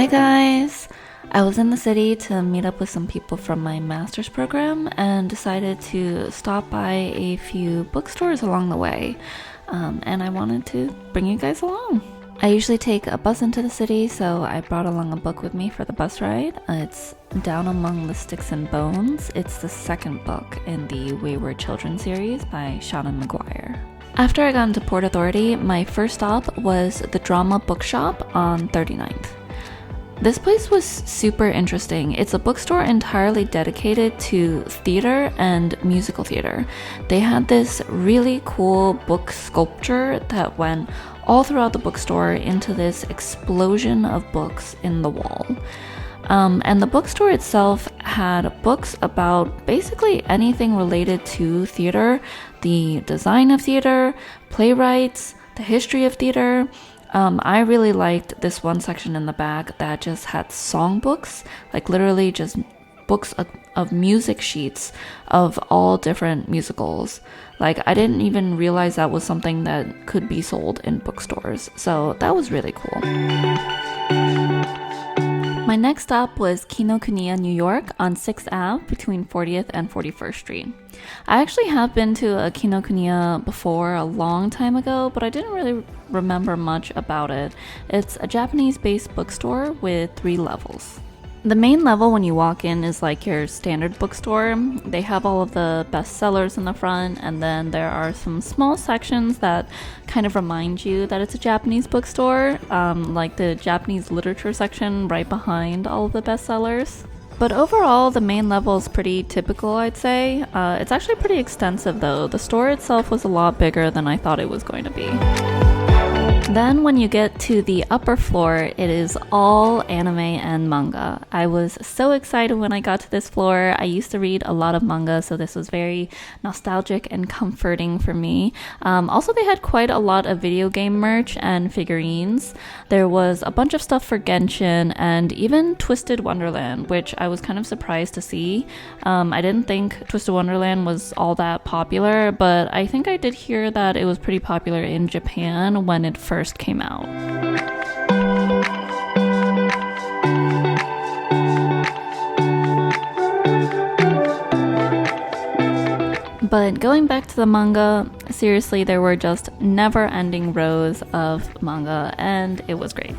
guys! I was in the city to meet up with some people from my master's program and decided to stop by a few bookstores along the way, and I wanted to bring you guys along. I usually take a bus into the city, so I brought along a book with me for the bus ride. It's Down Among the Sticks and Bones. It's the second book in the Wayward Children series by Shannon McGuire. After I got into Port Authority, my first stop was the Drama Bookshop on 39th. This place was super interesting. It's a bookstore entirely dedicated to theater and musical theater. They had this really cool book sculpture that went all throughout the bookstore into this explosion of books in the wall. And the bookstore itself had books about basically anything related to theater, the design of theater, playwrights, the history of theater. I really liked this one section in the back that just had songbooks, like literally just books of music sheets of all different musicals. Like, I didn't even realize that was something that could be sold in bookstores, so that was really cool. My next stop was Kinokuniya New York on 6th Ave between 40th and 41st Street. I actually have been to a Kinokuniya before a long time ago, but I didn't really remember much about it. It's a Japanese-based bookstore with 3 levels. The main level when you walk in is like your standard bookstore. They have all of the bestsellers in the front, and then there are some small sections that kind of remind you that it's a Japanese bookstore, like the Japanese literature section right behind all of the bestsellers. But overall, the main level is pretty typical, I'd say. It's actually pretty extensive though. The store itself was a lot bigger than I thought it was going to be. Then when you get to the upper floor, it is all anime and manga. I was so excited when I got to this floor. I used to read a lot of manga, so this was very nostalgic and comforting for me. Also, they had quite a lot of video game merch and figurines. There was a bunch of stuff for Genshin and even Twisted Wonderland, which I was kind of surprised to see. I didn't think Twisted Wonderland was all that popular, but I think I did hear that it was pretty popular in Japan when it first came out. But going back to the manga, seriously, there were just never-ending rows of manga, and it was great.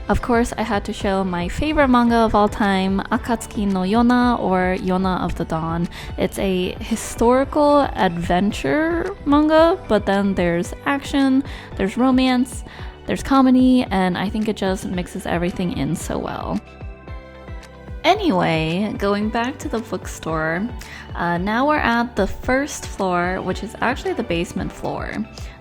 Of course, I had to show my favorite manga of all time, Akatsuki no Yona, or Yona of the Dawn. It's a historical adventure manga, but then there's action, there's romance, there's comedy, and I think it just mixes everything in so well. Anyway, going back to the bookstore, now we're at the first floor, which is actually the basement floor.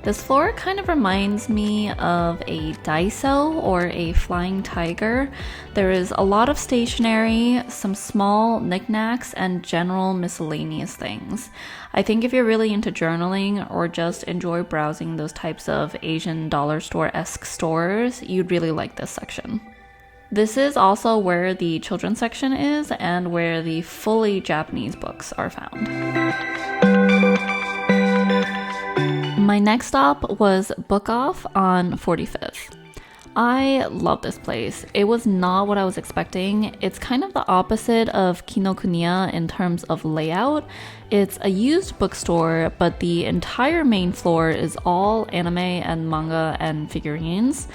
This floor kind of reminds me of a Daiso or a flying tiger. There is a lot of stationery, some small knickknacks, and general miscellaneous things. I think if you're really into journaling or just enjoy browsing those types of Asian dollar store-esque stores, you'd really like this section. This is also where the children's section is and where the fully Japanese books are found. My next stop was BookOff on 45th. I love this place. It was not what I was expecting. It's kind of the opposite of Kinokuniya in terms of layout. It's a used bookstore, but the entire main floor is all anime and manga and figurines.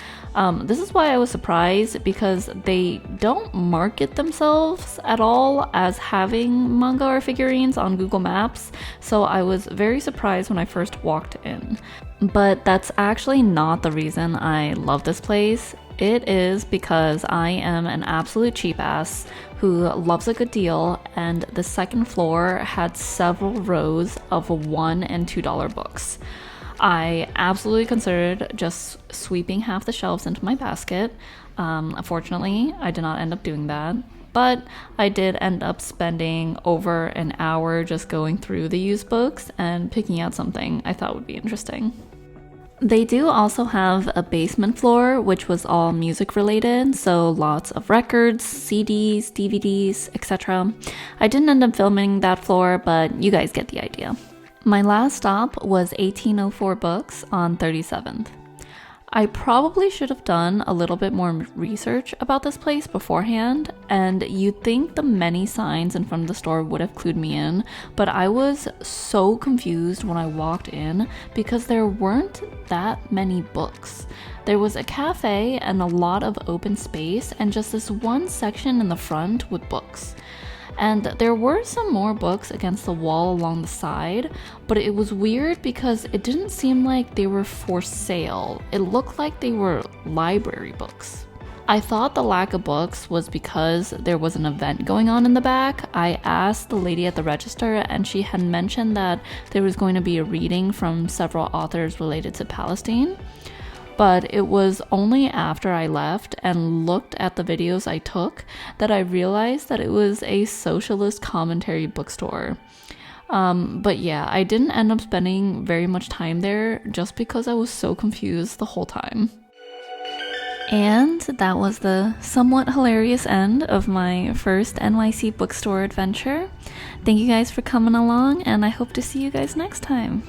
This is why I was surprised, because they don't market themselves at all as having manga or figurines on Google Maps, so I was very surprised when I first walked in. But that's actually not the reason I love this place. It is because I am an absolute cheap ass who loves a good deal, and the second floor had several rows of $1 and $2 books. I absolutely considered just sweeping half the shelves into my basket. Unfortunately, I did not end up doing that, but I did end up spending over an hour just going through the used books and picking out something I thought would be interesting. They do also have a basement floor, which was all music related, so lots of records, CDs, DVDs, etc. I didn't end up filming that floor, but you guys get the idea. My last stop was 1804 Books on 37th. I probably should have done a little bit more research about this place beforehand, and you'd think the many signs in front of the store would have clued me in, but I was so confused when I walked in because there weren't that many books. There was a cafe and a lot of open space and just this one section in the front with books. And there were some more books against the wall along the side, but it was weird because it didn't seem like they were for sale. It looked like they were library books. I thought the lack of books was because there was an event going on in the back. I asked the lady at the register and she had mentioned that there was going to be a reading from several authors related to Palestine. But it was only after I left and looked at the videos I took that I realized that it was a socialist commentary bookstore. But yeah, I didn't end up spending very much time there just because I was so confused the whole time. And that was the somewhat hilarious end of my first NYC bookstore adventure. Thank you guys for coming along, and I hope to see you guys next time.